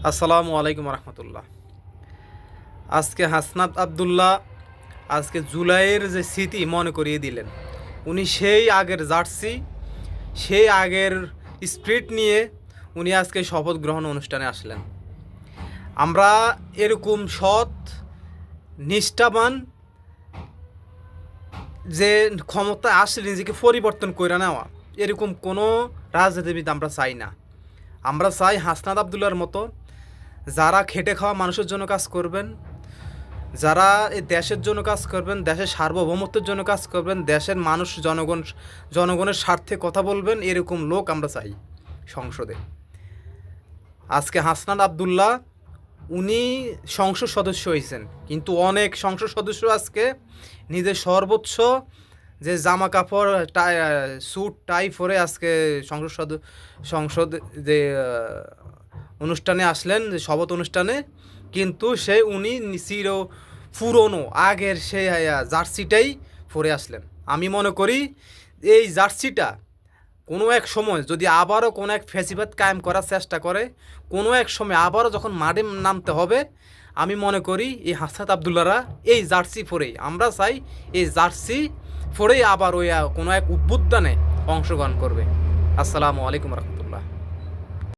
আসসালামু আলাইকুম রহমতুল্লাহ। আজকে হাসনাত আবদুল্লাহ আজকে জুলাইয়ের যে স্মৃতি মনে করিয়ে দিলেন। উনি সেই আগের জার্সি, সেই আগের স্পিরিট নিয়ে উনি আজকে শপথ গ্রহণ অনুষ্ঠানে আসলেন। আমরা এরকম সৎ, নিষ্ঠাবান যে ক্ষমতা আসলে নিজেকে পরিবর্তন করে নেওয়া, এরকম কোনো রাজনীতিবিদ আমরা চাই না। আমরা চাই হাসনাত আবদুল্লাহর মতো যারা খেটে খাওয়া মানুষের জন্য কাজ করবেন, যারা এই দেশের জন্য কাজ করবেন, দেশের সার্বভৌমত্বের জন্য কাজ করবেন, দেশের মানুষ জনগণের স্বার্থে কথা বলবেন, এরকম লোক আমরা চাই সংসদে। আজকে হাসনাত আবদুল্লাহ উনি সংসদ সদস্য হয়েছেন, কিন্তু অনেক সংসদ সদস্য আজকে নিজের সর্বোচ্চ যে জামা কাপড় স্যুট টাই পরে আজকে সংসদ যে অনুষ্ঠানে আসলেন, যে শপথ অনুষ্ঠানে, কিন্তু উনি পুরনো আগের সেই জার্সিটাই পরে আসলেন। আমি মনে করি এই জার্সিটা কোনো এক সময় যদি আবারও কোনো এক ফ্যাসিবাদ কায়েম করার চেষ্টা করে, কোনো এক সময় আবারও যখন মাঠে নামতে হবে, আমি মনে করি এই হাসনাত আবদুল্লাহরা এই জার্সি পরেই, আমরা চাই এই জার্সি পরেই আবার ওই কোনো এক উদ্বোধনে অংশগ্রহণ করবে। আসসালামু আলাইকুম রহমতুল্লাহ।